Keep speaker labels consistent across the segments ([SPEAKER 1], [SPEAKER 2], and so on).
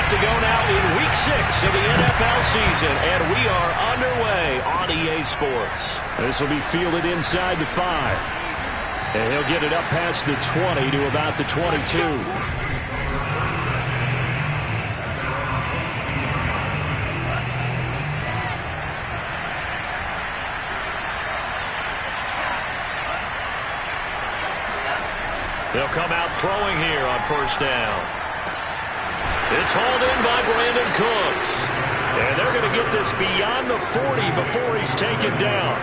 [SPEAKER 1] set to go now in Week 6 of the NFL season, and we are underway on EA Sports. This will be fielded inside the 5. And he'll get it up past the 20 to about the 22. They'll come out throwing here on first down. It's hauled in by Brandon Cooks. And they're going to get this beyond the 40 before he's taken down.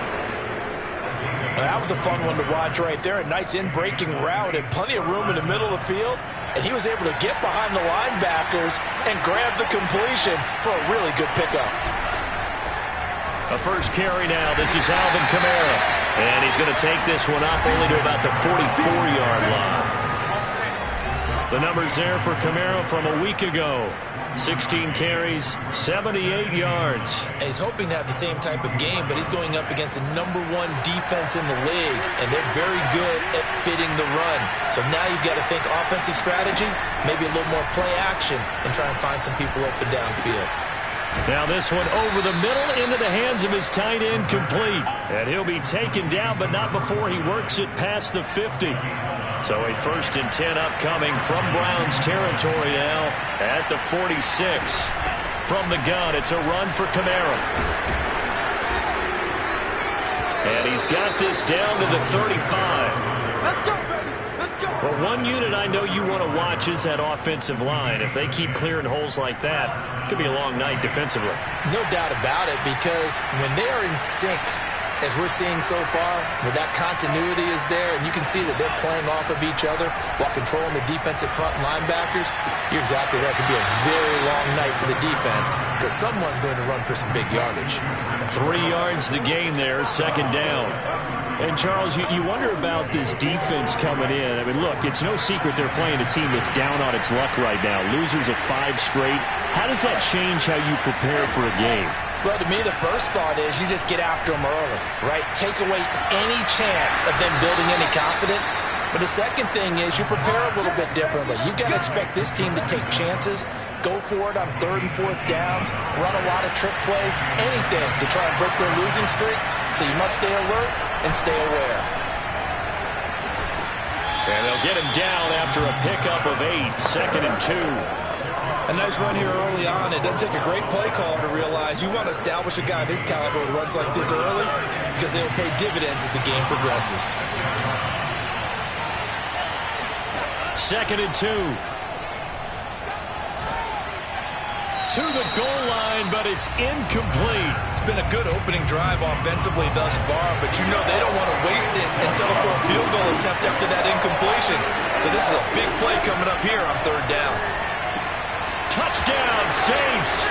[SPEAKER 2] That was a fun one to watch right there. A nice in-breaking route and plenty of room in the middle of the field. And he was able to get behind the linebackers and grab the completion for a really good pickup.
[SPEAKER 1] A first carry now. This is Alvin Kamara. And he's going to take this one up only to about the 44-yard line. The numbers there for Kamara from a week ago. 16 carries, 78 yards.
[SPEAKER 2] And he's hoping to have the same type of game, but he's going up against the #1 defense in the league, and they're very good at fitting the run. So now you've got to think offensive strategy, maybe a little more play action, and try and find some people open downfield.
[SPEAKER 1] Now this one over the middle into the hands of his tight end, complete. And he'll be taken down, but not before he works it past the 50. So a 1st and 10 upcoming from Browns territory now at the 46. From the gun, it's a run for Kamara. And he's got this down to the 35.
[SPEAKER 3] Let's go, baby. Let's go.
[SPEAKER 1] Well, one unit I know you want to watch is that offensive line. If they keep clearing holes like that, it could be a long night defensively.
[SPEAKER 2] No doubt about it, because when they are in sync, as we're seeing so far, where that continuity is there, and you can see that they're playing off of each other while controlling the defensive front linebackers, you're exactly right. It could be a very long night for the defense because someone's going to run for some big yardage.
[SPEAKER 1] 3 yards the gain there, 2nd down. And, Charles, you wonder about this defense coming in. I mean, look, it's no secret they're playing a team that's down on its luck right now. Losers of 5 straight. How does that change how you prepare for a game?
[SPEAKER 2] Well, to me, the first thought is you just get after them early, right? Take away any chance of them building any confidence. But the second thing is you prepare a little bit differently. You've got to expect this team to take chances, go for it on 3rd and 4th downs, run a lot of trick plays, anything to try and break their losing streak. So you must stay alert and stay aware.
[SPEAKER 1] And they'll get him down after a pickup of 8, 2nd and 2.
[SPEAKER 4] A nice run here early on. It doesn't take a great play caller to realize you want to establish a guy of his caliber with runs like this early because they'll pay dividends as the game progresses.
[SPEAKER 1] 2nd and 2. To the goal line, but it's incomplete.
[SPEAKER 4] It's been a good opening drive offensively thus far, but you know they don't want to waste it and settle for a field goal attempt after that incompletion. So this is a big play coming up here on 3rd down.
[SPEAKER 1] Touchdown, Saints.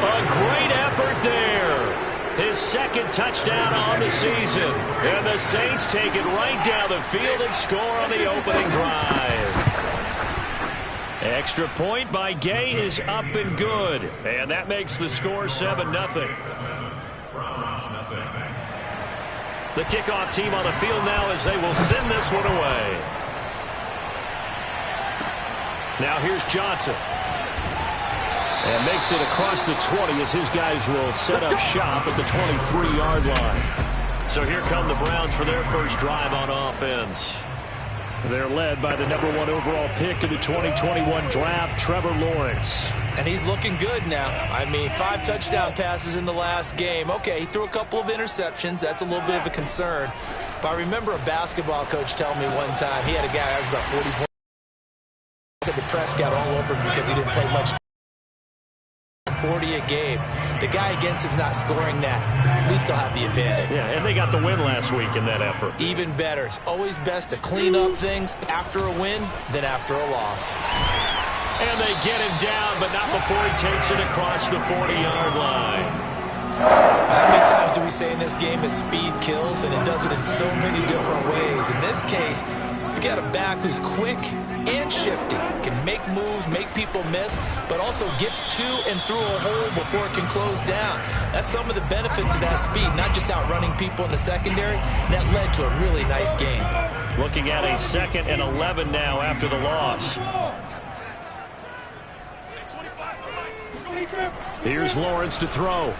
[SPEAKER 1] A great effort there. His 2nd touchdown on the season. And the Saints take it right down the field and score on the opening drive. Extra point by Gay is up and good. And that makes the score 7-0. The kickoff team on the field now as they will send this one away. Now here's Johnson. And makes it across the 20 as his guys will set up shop at the 23-yard line. So here come the Browns for their first drive on offense. They're led by the #1 overall pick of the 2021 draft, Trevor Lawrence.
[SPEAKER 2] And he's looking good now. I mean, 5 touchdown passes in the last game. Okay, he threw a couple of interceptions. That's a little bit of a concern. But I remember a basketball coach telling me one time he had a guy who averaged about 40 points. Said the press got all over him because he didn't play much. 40 a game. The guy against him's not scoring that. We still have the advantage.
[SPEAKER 1] Yeah, and they got the win last week in that effort.
[SPEAKER 2] Even better. It's always best to clean up things after a win than after a loss.
[SPEAKER 1] And they get him down, but not before he takes it across the 40-yard line.
[SPEAKER 2] How many times do we say in this game that speed kills, and it does it in so many different ways? In this case, you've got a back who's quick and shifty, can make moves, make people miss, but also gets to and through a hole before it can close down. That's some of the benefits of that speed, not just outrunning people in the secondary. That led to a really nice game.
[SPEAKER 1] Looking at a 2nd and 11 now after the loss. Here's Lawrence to throw.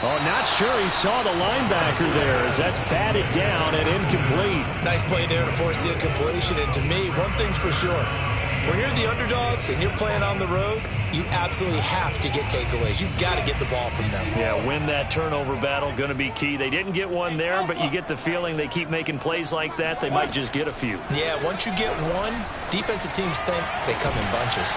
[SPEAKER 1] Oh, not sure he saw the linebacker there as that's batted down and incomplete.
[SPEAKER 2] Nice play there to force the incompletion. And to me, one thing's for sure. When you're the underdogs and you're playing on the road, you absolutely have to get takeaways. You've got to get the ball from them.
[SPEAKER 1] Yeah, win that turnover battle, going to be key. They didn't get one there, but you get the feeling they keep making plays like that, they might just get a few.
[SPEAKER 2] Yeah, once you get one, defensive teams think they come in bunches.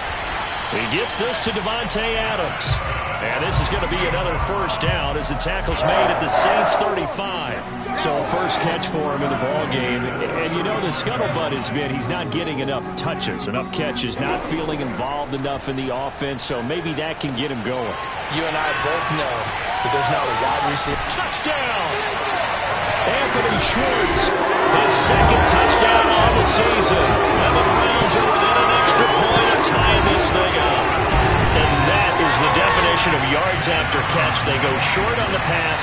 [SPEAKER 1] He gets this to Davante Adams. And this is going to be another first down as the tackle's made at the Saints 35. So first catch for him in the ballgame. And you know the scuttlebutt has been he's not getting enough touches, enough catches, not feeling involved enough in the offense. So maybe that can get him going.
[SPEAKER 2] You and I both know that there's not a wide receiver.
[SPEAKER 1] Touchdown! Anthony Schwartz, his second touchdown on the season. And the Browns are within an extra point of tying this thing up. And that is the definition of yards after catch. They go short on the pass,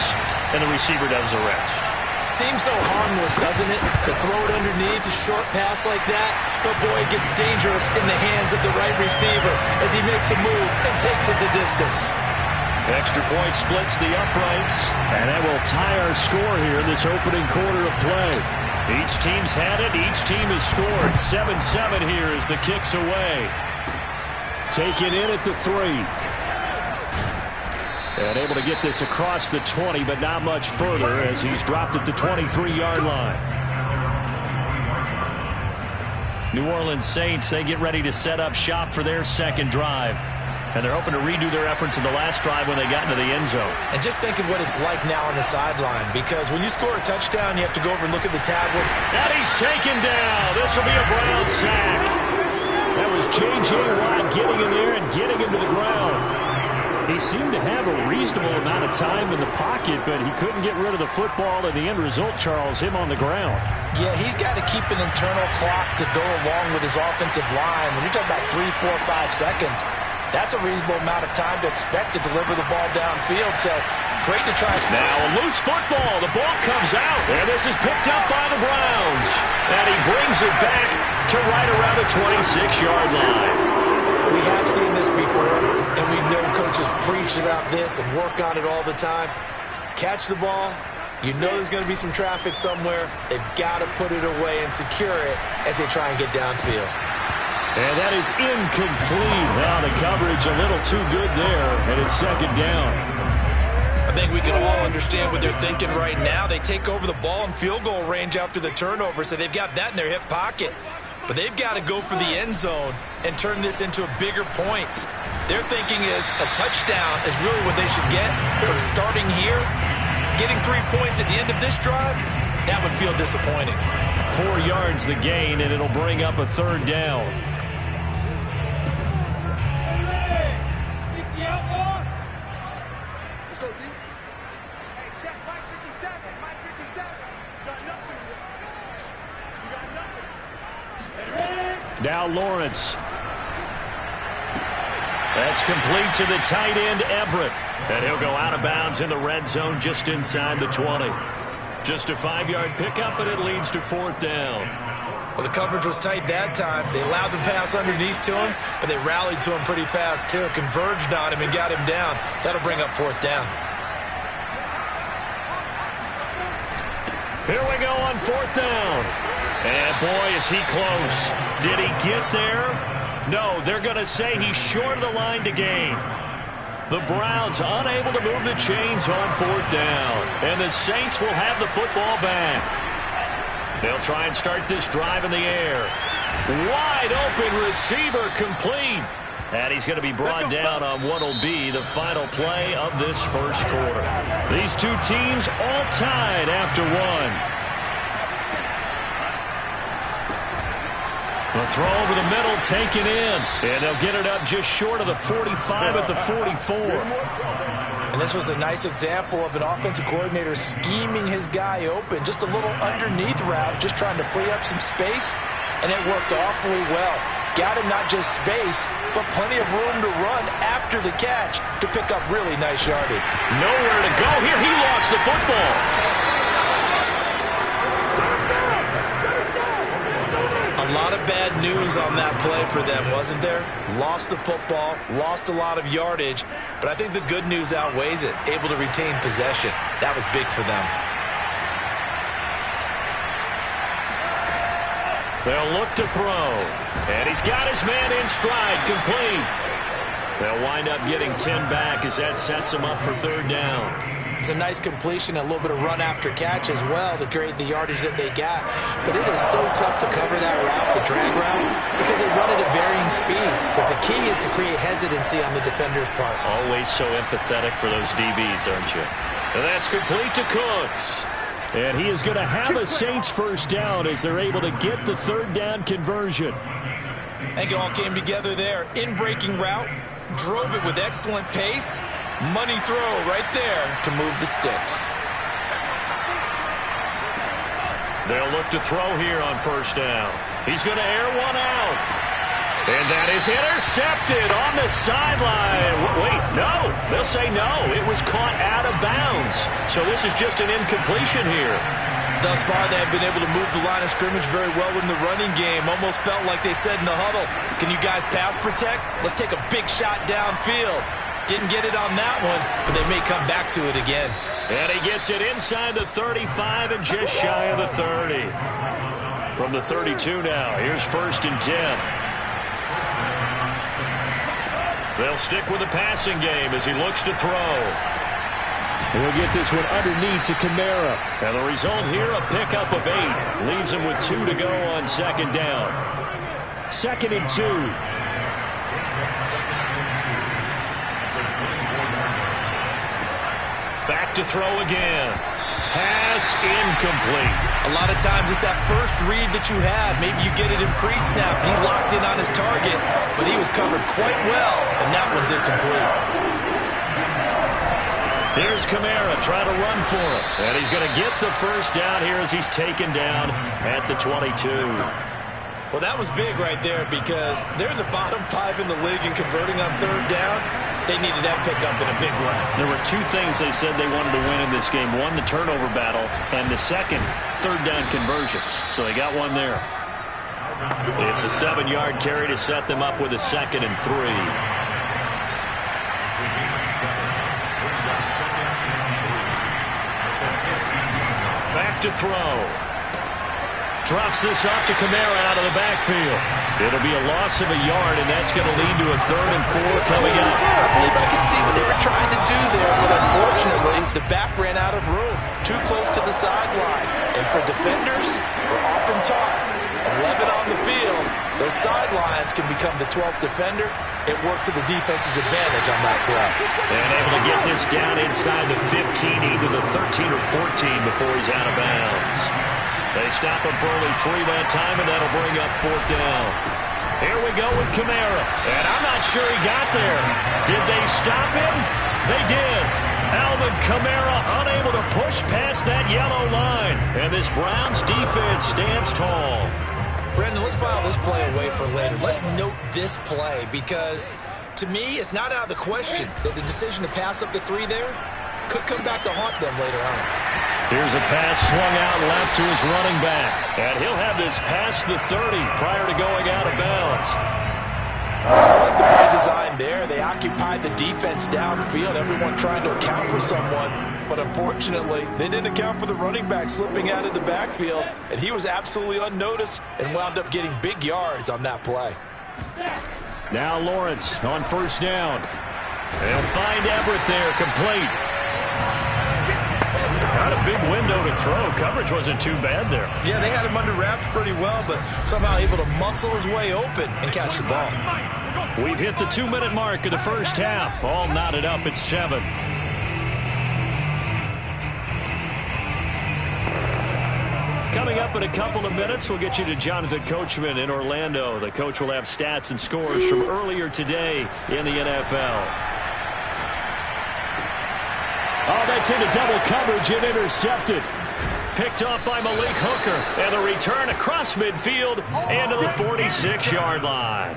[SPEAKER 1] and the receiver does the rest.
[SPEAKER 2] Seems so harmless, doesn't it? To throw it underneath a short pass like that. But boy, it gets dangerous in the hands of the right receiver as he makes a move and takes it the distance.
[SPEAKER 1] Extra point splits the uprights, and that will tie our score here in this opening quarter of play. Each team's had it. Each team has scored. 7-7 here as the kick's away. Taken in at the 3. And able to get this across the 20, but not much further as he's dropped at the 23-yard line. New Orleans Saints, they get ready to set up shop for their second drive. And they're hoping to redo their efforts in the last drive when they got into the end zone.
[SPEAKER 2] And just think of what it's like now on the sideline, because when you score a touchdown, you have to go over and look at the tablet.
[SPEAKER 1] And he's taken down. This will be a Brown sack. That was J.J. Watt getting in there and getting him to the ground. He seemed to have a reasonable amount of time in the pocket, but he couldn't get rid of the football, and the end result, Charles, him on the ground.
[SPEAKER 2] Yeah, he's got to keep an internal clock to go along with his offensive line. When you're talking about 3, 4, 5 seconds, that's a reasonable amount of time to expect to deliver the ball downfield. So great to try.
[SPEAKER 1] Now a loose football. The ball comes out. And this is picked up by the Browns. And he brings it back to right around the 26-yard line.
[SPEAKER 2] We have seen this before, and we know coaches preach about this and work on it all the time. Catch the ball. You know there's going to be some traffic somewhere. They've got to put it away and secure it as they try and get downfield.
[SPEAKER 1] And that is incomplete. Now the coverage a little too good there, and it's second down.
[SPEAKER 4] I think we can all understand what they're thinking right now. They take over the ball in field goal range after the turnover, so they've got that in their hip pocket. But they've got to go for the end zone and turn this into a bigger point. Their thinking is a touchdown is really what they should get from starting here. Getting 3 points at the end of this drive, that would feel disappointing.
[SPEAKER 1] 4 yards the gain, and it'll bring up a third down. Now Lawrence. That's complete to the tight end, Everett. And he'll go out of bounds in the red zone just inside the 20. Just a 5-yard pickup, and it leads to fourth down.
[SPEAKER 2] Well, the coverage was tight that time. They allowed the pass underneath to him, but they rallied to him pretty fast, too. Converged on him and got him down. That'll bring up fourth down.
[SPEAKER 1] Here we go on fourth down. And, boy, is he close. Did he get there? No, they're going to say he's short of the line to gain. The Browns unable to move the chains on fourth down. And the Saints will have the football back. They'll try and start this drive in the air. Wide open receiver complete. And he's going to be brought down on what will be the final play of this first quarter. These two teams all tied after one. The throw over the middle taken in. And they'll get it up just short of the 45 at the 44.
[SPEAKER 2] And this was a nice example of an offensive coordinator scheming his guy open. Just a little underneath route, just trying to free up some space. And it worked awfully well. Got him not just space, but plenty of room to run after the catch to pick up really nice yardage.
[SPEAKER 1] Nowhere to go here. He lost the football.
[SPEAKER 2] A lot of bad
[SPEAKER 4] bad news on that play for them, wasn't there? Lost the football, lost a lot of yardage, but I think the good news outweighs it. Able to retain possession. That was big for them.
[SPEAKER 1] They'll look to throw. And he's got his man in stride, complete. They'll wind up getting 10 back as that sets them up for third down.
[SPEAKER 2] It's a nice completion, a little bit of run after catch as well to create the yardage that they got. But it is so tough to cover that route, the drag route, because they run it at varying speeds. Because the key is to create hesitancy on the defender's part.
[SPEAKER 1] Always so empathetic for those DBs, aren't you? And that's complete to Cooks. And he is going to have a Saints first down as they're able to get the third down conversion.
[SPEAKER 4] I think it all came together there. In-breaking route, drove it with excellent pace. Money throw right there to move the sticks.
[SPEAKER 1] They'll look to throw here on first down. He's going to air one out. And that is intercepted on the sideline. Wait, no. They'll say no. It was caught out of bounds. So this is just an incompletion here.
[SPEAKER 4] Thus far, they have been able to move the line of scrimmage very well in the running game. Almost felt like they said in the huddle, can you guys pass protect? Let's take a big shot downfield. Didn't get it on that one, but they may come back to it again.
[SPEAKER 1] And he gets it inside the 35 and just shy of the 30. From the 32 now, here's 1st and 10. They'll stick with the passing game as he looks to throw. He'll get this one underneath to Kamara. And the result here, a pickup of 8. Leaves him with 2 to go on second down. 2nd and 2. Back to throw again. Pass incomplete.
[SPEAKER 4] A lot of times it's that first read that you had. Maybe you get it in pre-snap. He locked in on his target, but he was covered quite well, and that one's incomplete.
[SPEAKER 1] Here's Kamara trying to run for it. And he's going to get the first down here as he's taken down at the 22.
[SPEAKER 4] Well, that was big right there because they're in the bottom 5 in the league in converting on third down. They needed that pickup in a big way.
[SPEAKER 1] There were 2 things they said they wanted to win in this game. One, the turnover battle, and the second, third down conversions. So they got one there. It's a 7-yard carry to set them up with a 2nd and 3. Back to throw. Drops this off to Kamara out of the backfield. It'll be a loss of a yard, and that's going to lead to a 3rd and 4 coming up.
[SPEAKER 2] I believe I could see what they were trying to do there, but unfortunately, the back ran out of room. Too close to the sideline. And for defenders, we're often taught, 11 on the field, those sidelines can become the 12th defender. It worked to the defense's advantage on that play.
[SPEAKER 1] And able to get this down inside the 15, either the 13 or 14 before he's out of bounds. They stop him for only 3 that time, and that'll bring up 4th down. Here we go with Kamara. And I'm not sure he got there. Did they stop him? They did. Alvin Kamara unable to push past that yellow line. And this Browns defense stands tall.
[SPEAKER 4] Brendan, let's file this play away for later. Let's note this play because, to me, it's not out of the question that the decision to pass up the 3 there could come back to haunt them later on.
[SPEAKER 1] Here's a pass swung out left to his running back. And he'll have this past the 30 prior to going out of bounds.
[SPEAKER 2] I like the play design there. They occupied the defense downfield, everyone trying to account for someone. But unfortunately, they didn't account for the running back slipping out of the backfield. And he was absolutely unnoticed and wound up getting big yards on that play.
[SPEAKER 1] Now Lawrence on first down. They'll find Everett there, complete. Not a big window to throw. Coverage wasn't too bad there.
[SPEAKER 4] Yeah, they had him under wraps pretty well, but somehow able to muscle his way open and catch the ball.
[SPEAKER 1] We've hit the 2-minute mark of the first half. All knotted up at 7. Coming up in a couple of minutes, we'll get you to Jonathan Coachman in Orlando. The coach will have stats and scores from earlier today in the NFL. Oh, that's into double coverage and intercepted. Picked off by Malik Hooker. And the return across midfield into the 46-yard line.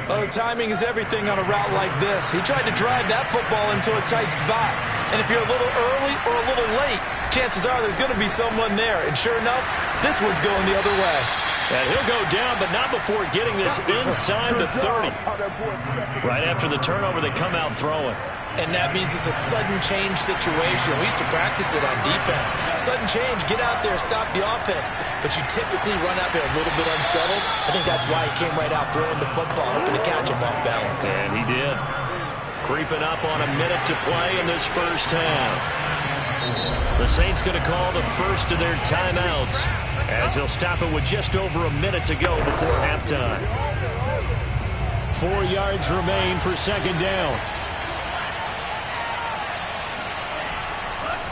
[SPEAKER 4] Oh, timing is everything on a route like this. He tried to drive that football into a tight spot. And if you're a little early or a little late, chances are there's going to be someone there. And sure enough, this one's going the other way.
[SPEAKER 1] And he'll go down, but not before getting this inside the 30. Right after the turnover, they come out throwing.
[SPEAKER 2] And that means it's a sudden change situation. We used to practice it on defense. Sudden change, get out there, stop the offense. But you typically run out there a little bit unsettled. I think that's why he came right out throwing the football, hoping to catch him off balance.
[SPEAKER 1] And he did. Creeping up on a minute to play in this first half. The Saints going to call the first of their timeouts, as they'll stop it with just over a minute to go before halftime. 4 yards remain for second down.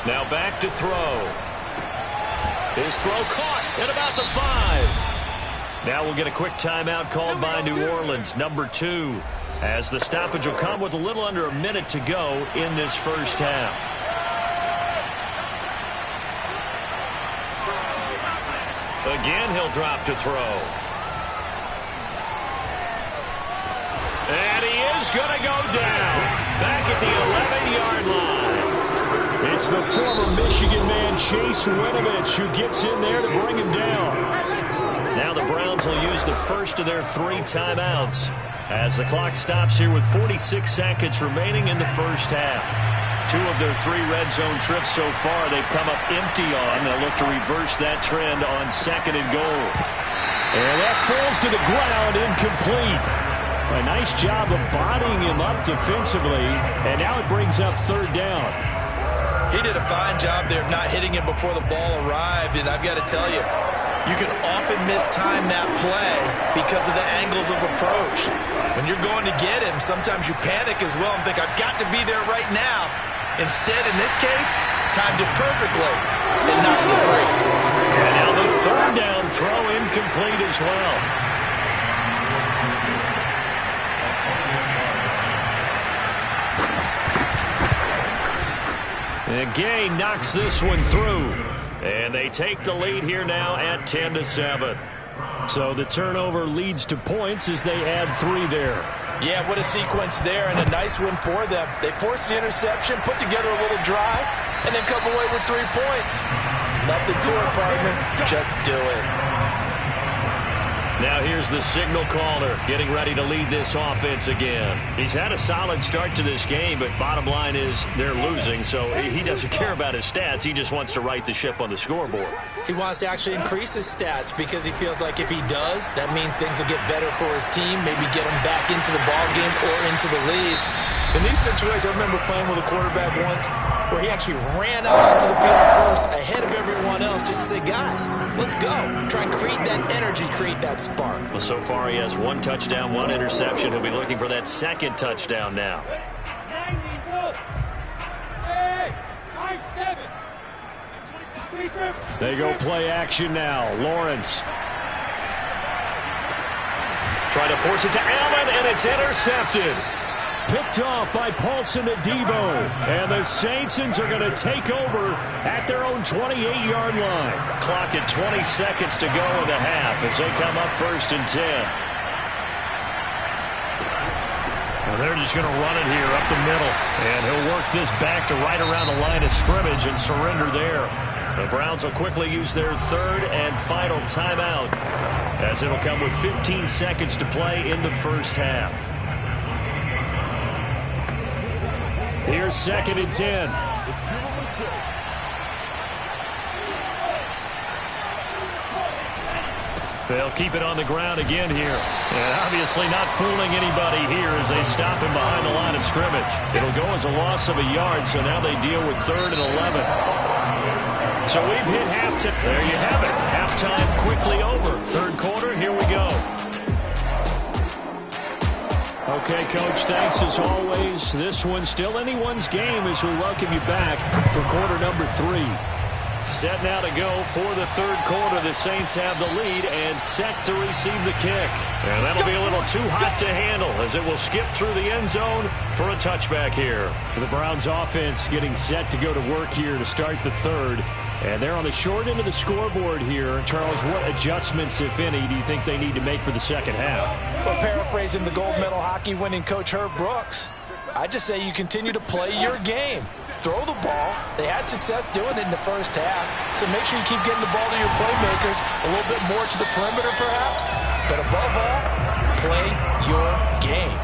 [SPEAKER 1] Now back to throw. His throw caught at about the 5. Now we'll get a quick timeout called by New Orleans, number 2, as the stoppage will come with a little under a minute to go in this first half. Again, he'll drop to throw. And he is going to go down. Back at the 11-yard line. It's the former Michigan man, Chase Winovich, who gets in there to bring him down. Now the Browns will use the first of their 3 timeouts as the clock stops here with 46 seconds remaining in the first half. 2 of their 3 red zone trips so far they've come up empty on. They'll look to reverse that trend on second and goal. And that falls to the ground, incomplete. A nice job of bodying him up defensively, and now it brings up third down.
[SPEAKER 2] He did a fine job there of not hitting him before the ball arrived, and I've got to tell you, you can often mistime that play because of the angles of approach. When you're going to get him, sometimes you panic as well and think, I've got to be there right now. Instead, in this case, timed it perfectly and knocked the 3.
[SPEAKER 1] And now the third down throw incomplete as well. And Gay knocks this one through. And they take the lead here now at 10-7. So the turnover leads to points as they add 3 there.
[SPEAKER 2] Yeah, what a sequence there, and a nice one for them. They forced the interception, put together a little drive, and then come away with 3 points. Nothing to it, partner. Just do it.
[SPEAKER 1] Now here's the signal caller getting ready to lead this offense again. He's had a solid start to this game, but bottom line is they're losing, so he doesn't care about his stats. He just wants to right the ship on the scoreboard.
[SPEAKER 2] He wants to actually increase his stats because he feels like if he does, that means things will get better for his team, maybe get him back into the ball game or into the lead. In these situations, I remember playing with a quarterback once where he actually ran out onto the field first ahead of everyone else just to say, guys, let's go. Try and create that energy, create that spark.
[SPEAKER 1] Well, so far he has 1 touchdown, 1 interception. He'll be looking for that second touchdown now. They go play action now. Lawrence. Trying to force it to Allen, and it's intercepted. Picked off by Paulson Adebo. And the Saints are going to take over at their own 28-yard line. Clock at 20 seconds to go in the half as they come up 1st and 10. Well, they're just going to run it here up the middle. And he'll work this back to right around the line of scrimmage and surrender there. The Browns will quickly use their 3rd and final timeout as it'll come with 15 seconds to play in the first half. Here's 2nd and 10. They'll keep it on the ground again here. And obviously not fooling anybody here as they stop him behind the line of scrimmage. It'll go as a loss of a yard, so now they deal with 3rd and 11. So we've hit halftime. There you have it. Halftime quickly over. 3rd quarter, here we go. Okay, Coach, thanks as always. This one's still anyone's game as we welcome you back for quarter number 3. Set now to go for the 3rd quarter. The Saints have the lead and set to receive the kick. And that'll be a little too hot to handle as it will skip through the end zone for a touchback here. The Browns offense getting set to go to work here to start the 3rd. And they're on the short end of the scoreboard here. Charles, what adjustments, if any, do you think they need to make for the second half?
[SPEAKER 2] Well, paraphrasing the gold medal hockey winning coach Herb Brooks, I just say you continue to play your game. Throw the ball. They had success doing it in the first half, so make sure you keep getting the ball to your playmakers, a little bit more to the perimeter perhaps, but above all, play your game.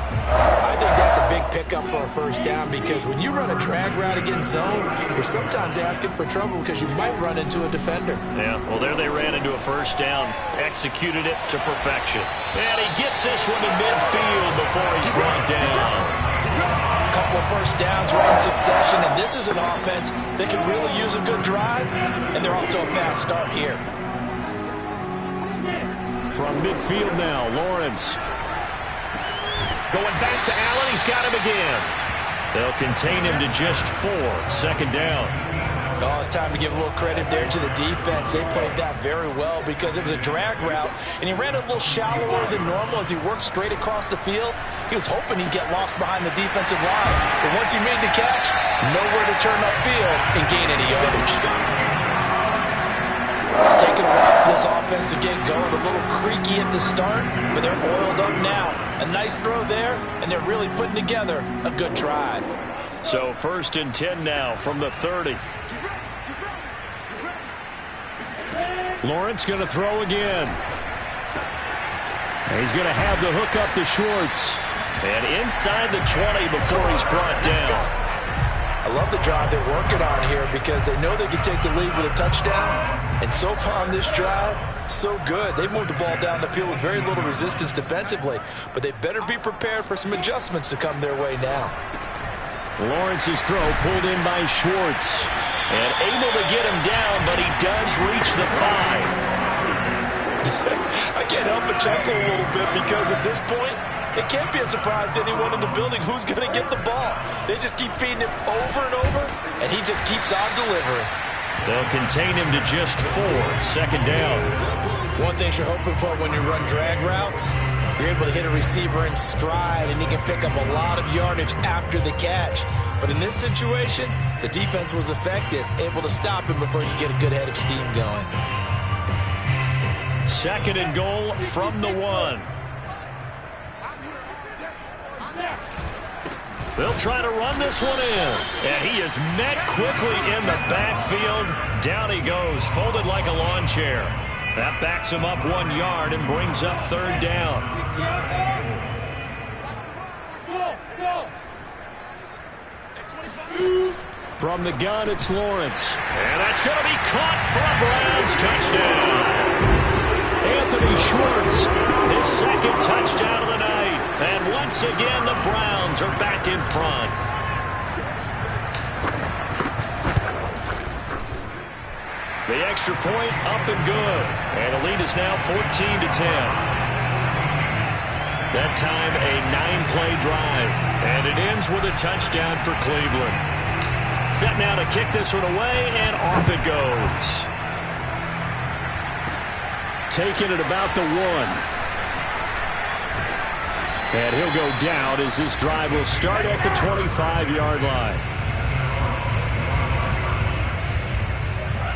[SPEAKER 2] I think that's a big pickup for a first down because when you run a drag route against zone, you're sometimes asking for trouble because you might run into a defender.
[SPEAKER 1] Yeah, well, there they ran into a first down, executed it to perfection. And he gets this one to midfield before he's brought down.
[SPEAKER 2] A couple of first downs right in succession, and this is an offense that can really use a good drive, and they're off to a fast start here.
[SPEAKER 1] From midfield now, Lawrence. Going back to Allen, he's got him again. They'll contain him to just 4, second down.
[SPEAKER 2] Oh, it's time to give a little credit there to the defense. They played that very well because it was a drag route, and he ran it a little shallower than normal as he worked straight across the field. He was hoping he'd get lost behind the defensive line, but once he made the catch, nowhere to turn upfield and gain any yardage. It's taken a while for this offense to get going. A little creaky at the start, but they're oiled up now. A nice throw there, and they're really putting together a good drive.
[SPEAKER 1] So 1st and 10 now from the 30. Lawrence going to throw again. And he's going to have the hook up to Schwartz. And inside the 20 before he's brought down.
[SPEAKER 2] I love the drive they're working on here because they know they can take the lead with a touchdown. And so far on this drive, so good. They moved the ball down the field with very little resistance defensively. But they better be prepared for some adjustments to come their way now.
[SPEAKER 1] Lawrence's throw pulled in by Schwartz. And able to get him down, but he does reach the 5.
[SPEAKER 2] I can't help but chuckle a little bit because at this point, it can't be a surprise to anyone in the building who's going to get the ball. They just keep feeding him over and over, and he just keeps on delivering.
[SPEAKER 1] They'll contain him to just 4, second down.
[SPEAKER 2] One thing you're hoping for when you run drag routes, you're able to hit a receiver in stride, and he can pick up a lot of yardage after the catch. But in this situation, the defense was effective, able to stop him before he could get a good head of steam going.
[SPEAKER 1] 2nd and goal from the 1. They'll try to run this one in. And he is met quickly in the backfield. Down he goes, folded like a lawn chair. That backs him up 1 yard and brings up 3rd down. From the gun, it's Lawrence. And that's going to be caught for a Browns touchdown. Anthony Schwartz, his 2nd touchdown of the night. And once again, the Browns are back in front. The extra point up and good. And the lead is now 14-10. That time, a 9-play drive. And it ends with a touchdown for Cleveland. Set now to kick this one away, and off it goes. Taking it about the 1. And he'll go down as this drive will start at the 25-yard line.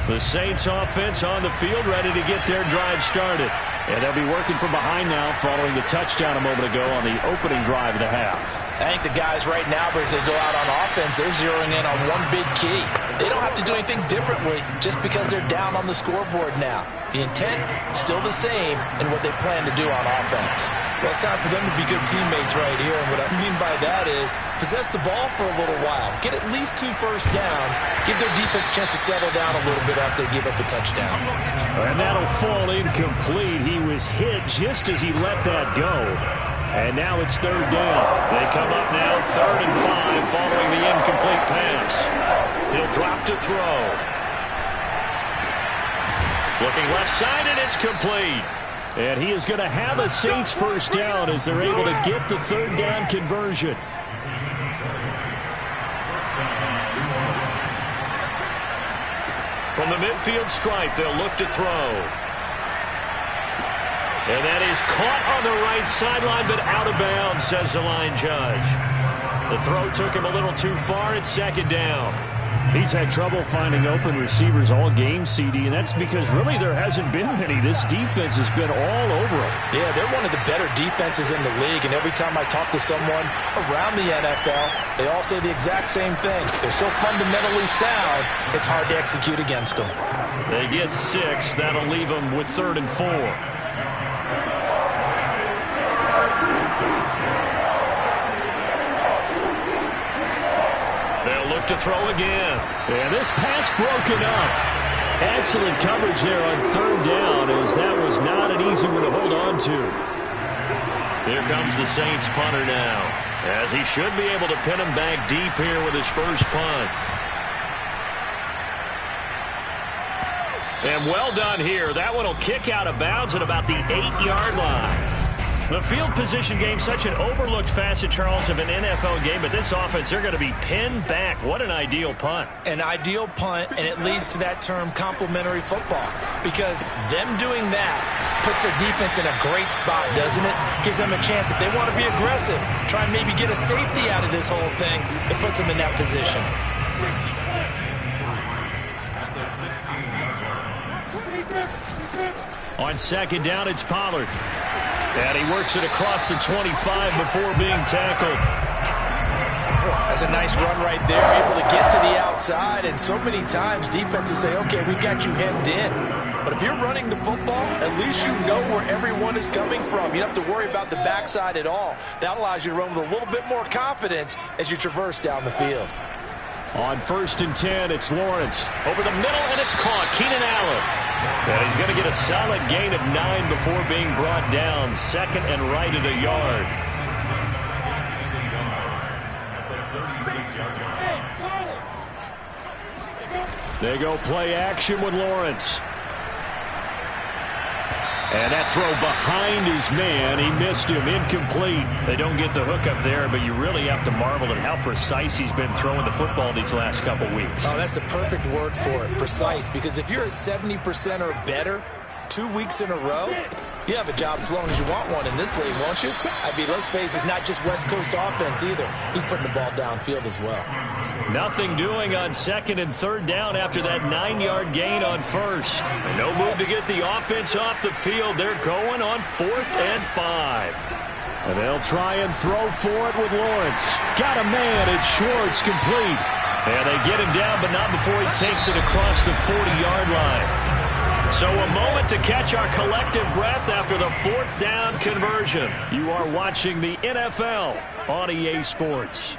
[SPEAKER 1] The Saints offense on the field ready to get their drive started. And they'll be working from behind now following the touchdown a moment ago on the opening drive of the half.
[SPEAKER 2] I think the guys right now, as they go out on offense, they're zeroing in on one big key. They don't have to do anything differently just because they're down on the scoreboard now. The intent, still the same in what they plan to do on offense. Well, it's time for them to be good teammates right here. And what I mean by that is possess the ball for a little while. Get at least 2 first downs. Give their defense a chance to settle down a little bit after they give up a touchdown.
[SPEAKER 1] And that'll fall incomplete. He was hit just as he let that go. And now it's 3rd down. They come up now 3rd and 5 following the incomplete pass. He'll drop to throw. Looking left side, and it's complete. And he is going to have a Saints first down as they're able to get the 3rd down conversion. From the midfield stripe, they'll look to throw. And that is caught on the right sideline, but out of bounds, says the line judge. The throw took him a little too far. It's 2nd down. He's had trouble finding open receivers all game, CD, and that's because really there hasn't been many. This defense has been all over him.
[SPEAKER 2] Yeah, they're one of the better defenses in the league, and every time I talk to someone around the NFL, they all say the exact same thing. They're so fundamentally sound, it's hard to execute against them.
[SPEAKER 1] They get 6. That'll leave them with 3rd and 4. To throw again. And this pass broken up. Excellent coverage there on 3rd down, as that was not an easy one to hold on to. Here comes the Saints punter now, as he should be able to pin him back deep here with his first punt. And well done here. That one will kick out of bounds at about the 8-yard line. The field position game, such an overlooked facet, Charles, of an NFL game, but this offense, they're going to be pinned back. What an ideal punt.
[SPEAKER 2] An ideal punt, and it leads to that term complementary football, because them doing that puts their defense in a great spot, doesn't it? Gives them a chance. If they want to be aggressive, try and maybe get a safety out of this whole thing, it puts them in that position.
[SPEAKER 1] On 2nd down, it's Pollard. And he works it across the 25 before being tackled.
[SPEAKER 2] That's a nice run right there, able to get to the outside. And so many times defenses say, okay, we got you hemmed in. But if you're running the football, at least you know where everyone is coming from. You don't have to worry about the backside at all. That allows you to run with a little bit more confidence as you traverse down the field.
[SPEAKER 1] On 1st and 10, it's Lawrence. Over the middle, and it's caught. Keenan Allen. And he's going to get a solid gain of 9 before being brought down. 2nd and right at a yard. They go play action with Lawrence. And that throw behind his man, he missed him, incomplete. They don't get the hook up there, but you really have to marvel at how precise he's been throwing the football these last couple weeks.
[SPEAKER 2] Oh, that's the perfect word for it, precise, because if you're at 70% or better 2 weeks in a row, you have a job as long as you want one in this league, won't you? I mean, let's face it, it's not just West Coast offense either. He's putting the ball downfield as well.
[SPEAKER 1] Nothing doing on 2nd and 3rd down after that 9-yard gain on 1st. And no move to get the offense off the field. They're going on 4th and 5. And they'll try and throw for it with Lawrence. Got a man. It's Schwartz, complete. And they get him down, but not before he takes it across the 40-yard line. So a moment to catch our collective breath after the 4th down conversion. You are watching the NFL on EA Sports.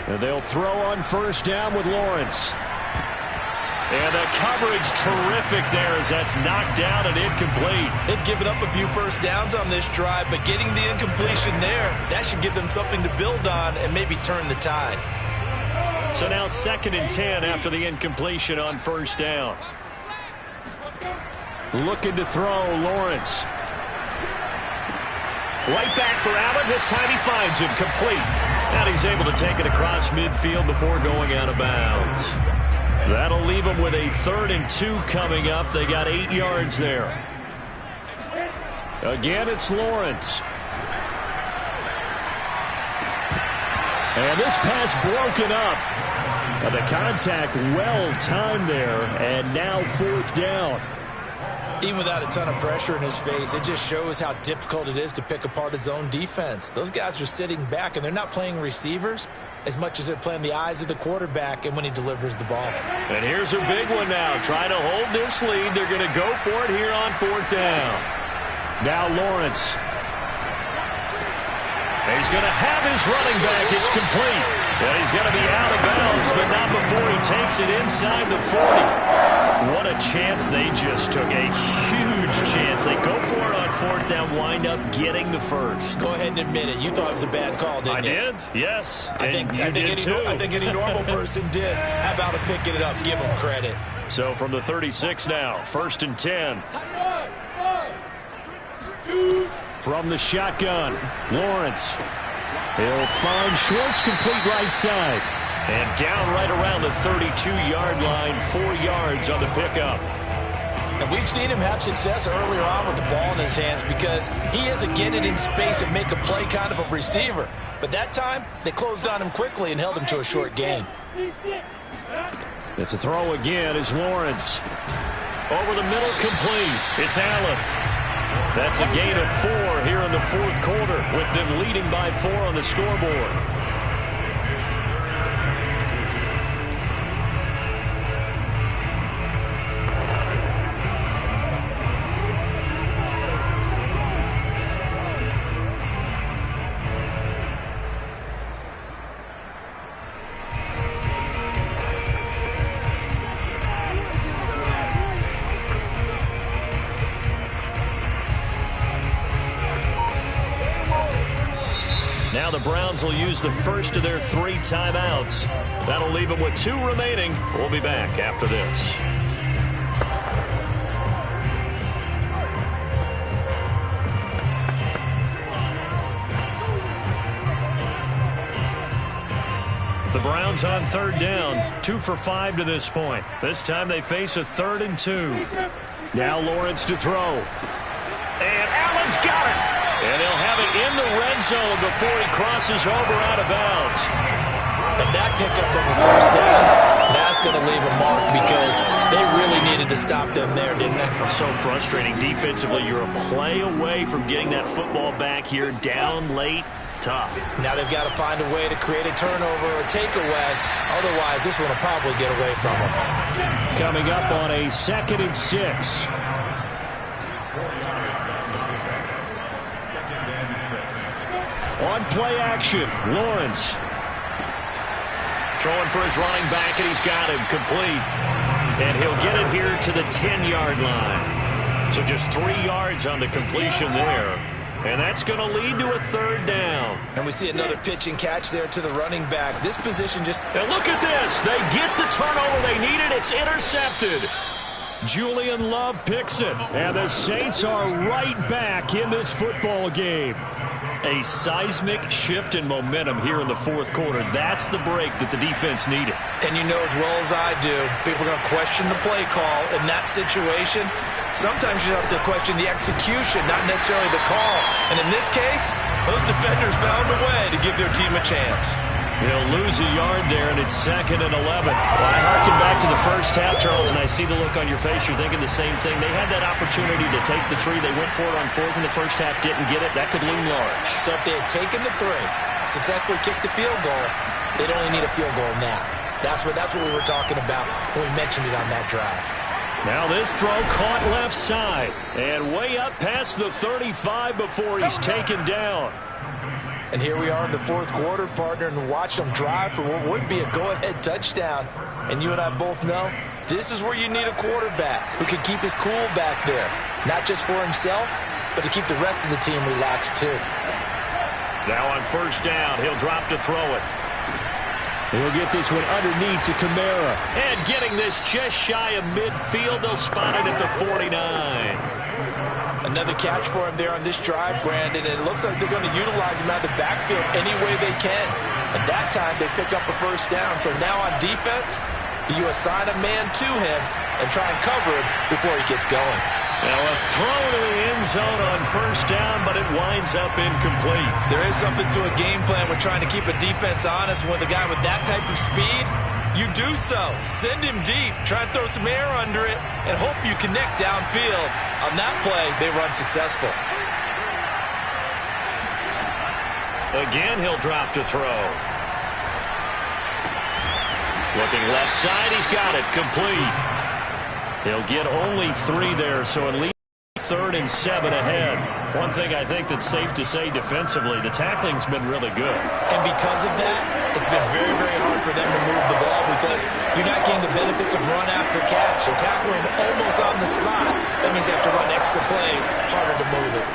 [SPEAKER 1] And they'll throw on 1st down with Lawrence. And the coverage terrific there as that's knocked down and incomplete.
[SPEAKER 2] They've given up a few first downs on this drive, but getting the incompletion there, that should give them something to build on and maybe turn the tide.
[SPEAKER 1] So now 2nd and 10 after the incompletion on 1st down. Looking to throw, Lawrence. Right back for Allen. This time he finds him, complete. And he's able to take it across midfield before going out of bounds. That'll leave him with a 3rd and 2 coming up. They got 8 yards there. Again, it's Lawrence. And this pass broken up. But the contact well timed there. And now 4th down.
[SPEAKER 2] Even without a ton of pressure in his face, it just shows how difficult it is to pick apart his own defense. Those guys are sitting back, and they're not playing receivers as much as they're playing the eyes of the quarterback and when he delivers the ball.
[SPEAKER 1] And here's a big one now. Trying to hold this lead. They're going to go for it here on 4th down. Now Lawrence. And he's going to have his running back. It's complete. And he's going to be out of bounds, but not before he takes it inside the 40. What a chance they just took. A huge chance. They go for it on 4th down, wind up getting the first.
[SPEAKER 2] Go ahead and admit it. You thought it was a bad call, didn't you?
[SPEAKER 1] I did, yes.
[SPEAKER 2] I think any normal person did. How about picking it up? Give them credit.
[SPEAKER 1] So from the 36 now, 1st and 10. From the shotgun, Lawrence. He'll find Schwartz, complete right side. And down right around the 32-yard line, 4 yards on the pickup.
[SPEAKER 2] And we've seen him have success earlier on with the ball in his hands because he is a get it in space and make a play kind of a receiver. But that time, they closed on him quickly and held him to a short gain.
[SPEAKER 1] It's a throw again as Lawrence. Over the middle, complete. It's Allen. That's a gain of 4 here in the fourth quarter, with them leading by 4 on the scoreboard. Now the Browns will use the first of their 3 timeouts. That'll leave them with 2 remaining. We'll be back after this. The Browns on 3rd down, 2 for 5 to this point. This time they face a 3rd and 2. Now Lawrence to throw. And Allen's got it. And he'll have it in the red zone before he crosses over out of bounds.
[SPEAKER 2] And that pickup of a first down, that's going to leave a mark because they really needed to stop them there, didn't they?
[SPEAKER 1] So frustrating. Defensively, you're a play away from getting that football back here down late. Tough.
[SPEAKER 2] Now they've got to find a way to create a turnover or takeaway. Otherwise, this one will probably get away from them.
[SPEAKER 1] Coming up on a 2nd and 6. On play action, Lawrence. Throwing for his running back, and he's got him complete. And he'll get it here to the 10-yard line. So just 3 yards on the completion there. And that's going to lead to a 3rd down.
[SPEAKER 2] And we see another pitch and catch there to the running back. This position just...
[SPEAKER 1] And look at this. They get the turnover they needed. It's intercepted. Julian Love picks it. And the Saints are right back in this football game. A seismic shift in momentum here in the fourth quarter. That's the break that the defense needed.
[SPEAKER 2] And you know as well as I do, people are going to question the play call in that situation. Sometimes you have to question the execution, not necessarily the call. And in this case, those defenders found a way to give their team a chance.
[SPEAKER 1] He'll lose a yard there, and it's 2nd and 11. Well, I harken back to the first half, Charles, and I see the look on your face. You're thinking the same thing. They had that opportunity to take the 3. They went for it on 4th in the first half, didn't get it. That could loom large.
[SPEAKER 2] So if they had taken the 3, successfully kicked the field goal, they'd only need a field goal now. That's what we were talking about when we mentioned it on that drive.
[SPEAKER 1] Now this throw caught left side and way up past the 35 before he's taken down.
[SPEAKER 2] And here we are in the fourth quarter, partner, and watch them drive for what would be a go-ahead touchdown. And you and I both know this is where you need a quarterback who can keep his cool back there, not just for himself, but to keep the rest of the team relaxed too.
[SPEAKER 1] Now on 1st down, he'll drop to throw it. He'll get this one underneath to Kamara. And getting this just shy of midfield, they'll spot it at the 49.
[SPEAKER 2] Another catch for him there on this drive, Brandon, and it looks like they're going to utilize him out of the backfield any way they can. And that time, they pick up a first down. So now on defense, do you assign a man to him and try and cover him before he gets going?
[SPEAKER 1] Now a throw to the end zone on 1st down, but it winds up incomplete.
[SPEAKER 2] There is something to a game plan with trying to keep a defense honest. With a guy with that type of speed, you do so. Send him deep. Try and throw some air under it and hope you connect downfield. On that play, they run successful.
[SPEAKER 1] Again, he'll drop to throw. Looking left side, he's got it. Complete. He'll get only 3 there, so at least 3rd and 7 ahead. One thing I think that's safe to say defensively, the tackling's been really good.
[SPEAKER 2] And because of that, it's been very, very hard for them to move the ball because you're not getting the benefits of run after catch. They're tackling them almost on the spot. That means they have to run extra plays, harder to move it.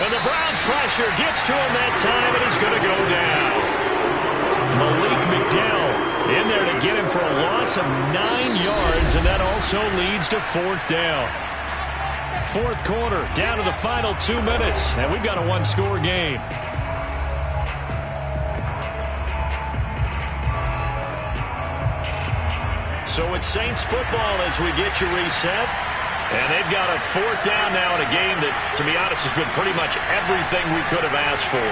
[SPEAKER 1] And the Browns pressure gets to him that time, and he's going to go down. Malik McDowell in there to get him for a loss of 9 yards, and that also leads to 4th down. Fourth quarter, down to the final 2 minutes, and we've got a 1-score game. So it's Saints football as we get you reset. And they've got a 4th down now in a game that, to be honest, has been pretty much everything we could have asked for.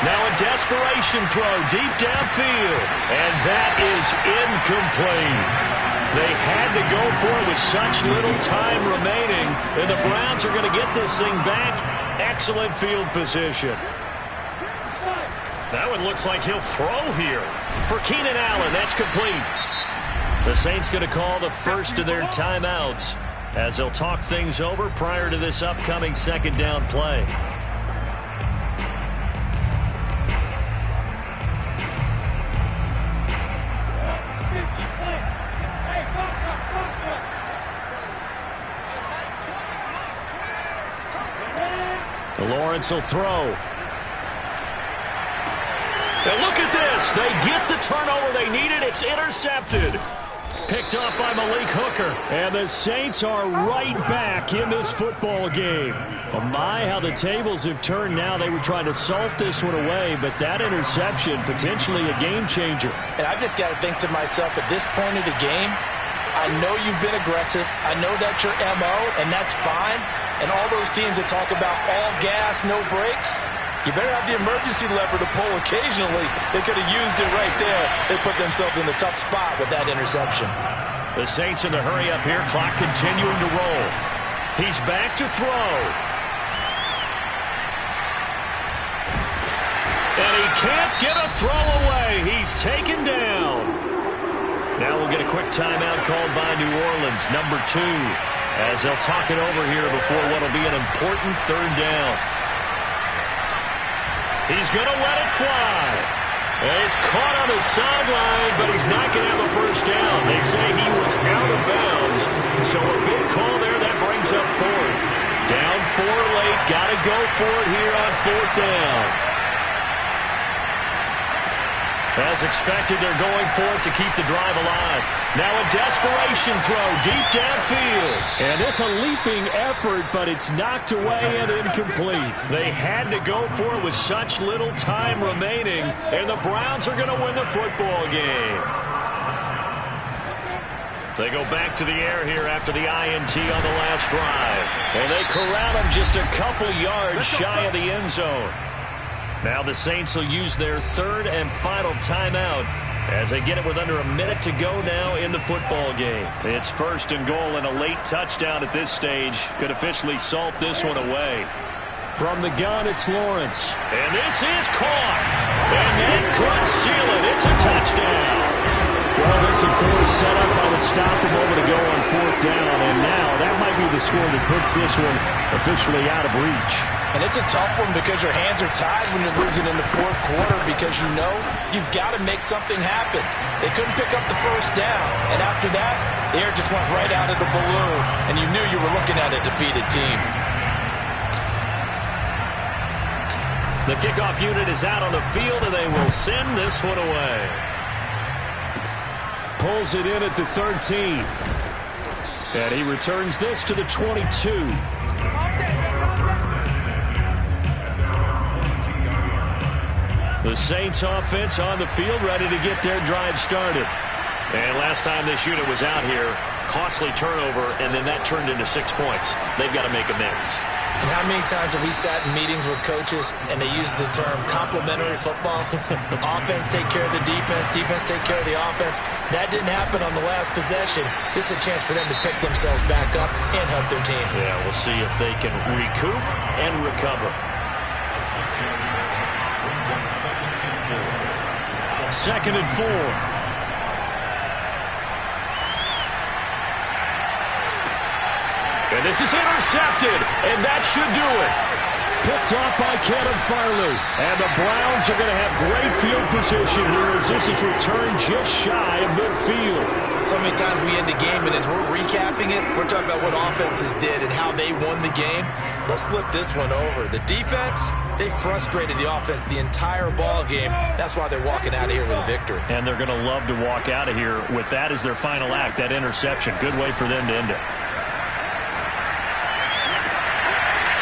[SPEAKER 1] Now a desperation throw deep downfield. And that is incomplete. They had to go for it with such little time remaining. And the Browns are going to get this thing back. Excellent field position. That one looks like he'll throw here. For Keenan Allen, that's complete. The Saints going to call the first of their timeouts as they'll talk things over prior to this upcoming 2nd down play. Lawrence will throw. And look at this. They get the turnover they needed. It's intercepted. Picked off by Malik Hooker. And the Saints are right back in this football game. Oh my, how the tables have turned now. They were trying to salt this one away, but that interception, potentially a game changer.
[SPEAKER 2] And I've just got to think to myself, at this point of the game, I know you've been aggressive. I know that's your MO, and that's fine. And all those teams that talk about all gas, no brakes, you better have the emergency lever to pull occasionally. They could have used it right there. They put themselves in a tough spot with that interception.
[SPEAKER 1] The Saints in the hurry up here. Clock continuing to roll. He's back to throw. And he can't get a throw away. He's taken down. Now we'll get a quick timeout called by New Orleans, number 2, as they'll talk it over here before what will be an important 3rd down. He's going to let it fly. And he's caught on the sideline, but he's not going to have a first down. They say he was out of bounds. So a big call there. That brings up 4th. Down 4 late. Got to go for it here on 4th down. As expected, they're going for it to keep the drive alive. Now a desperation throw deep downfield. And it's a leaping effort, but it's knocked away and incomplete. They had to go for it with such little time remaining, and the Browns are going to win the football game. They go back to the air here after the INT on the last drive. And they corral him just a couple yards shy of the end zone. Now the Saints will use their 3rd and final timeout as they get it with under a minute to go now in the football game. It's 1st and goal, and a late touchdown at this stage could officially salt this one away. From the gun, it's Lawrence. And this is caught. And that could seal it. It's a touchdown. Well, this, of course, set up by the stop a moment ago on 4th down. And now that might be the score that puts this one officially out of reach.
[SPEAKER 2] And it's a tough one because your hands are tied when you're losing in the 4th quarter because you know you've got to make something happen. They couldn't pick up the first down. And after that, the air just went right out of the balloon. And you knew you were looking at a defeated team.
[SPEAKER 1] The kickoff unit is out on the field, and they will send this one away. Pulls it in at the 13. And he returns this to the 22. The Saints offense on the field, ready to get their drive started. And last time this unit was out here, costly turnover, and then that turned into 6 points. They've got to make amends.
[SPEAKER 2] And how many times have we sat in meetings with coaches and they use the term complementary football? Offense take care of the defense, defense take care of the offense. That didn't happen on the last possession. This is a chance for them to pick themselves back up and help their team.
[SPEAKER 1] Yeah, we'll see if they can recoup and recover. 2nd and 4. And this is intercepted, and that should do it. Picked off by Kevin Farley. And the Browns are going to have great field position here as this is returned just shy of midfield.
[SPEAKER 2] So many times we end the game, and as we're recapping it, we're talking about what offenses did and how they won the game. Let's flip this one over. The defense, they frustrated the offense the entire ball game. That's why they're walking out of here with a victory.
[SPEAKER 1] And they're going to love to walk out of here with that as their final act, that interception. Good way for them to end it.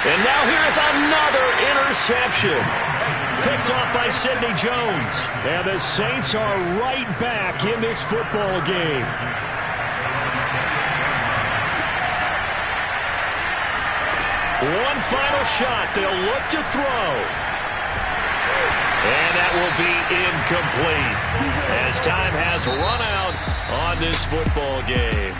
[SPEAKER 1] And now here's another interception. Picked off by Sidney Jones. And the Saints are right back in this football game. One final shot. They'll look to throw. And that will be incomplete as time has run out on this football game.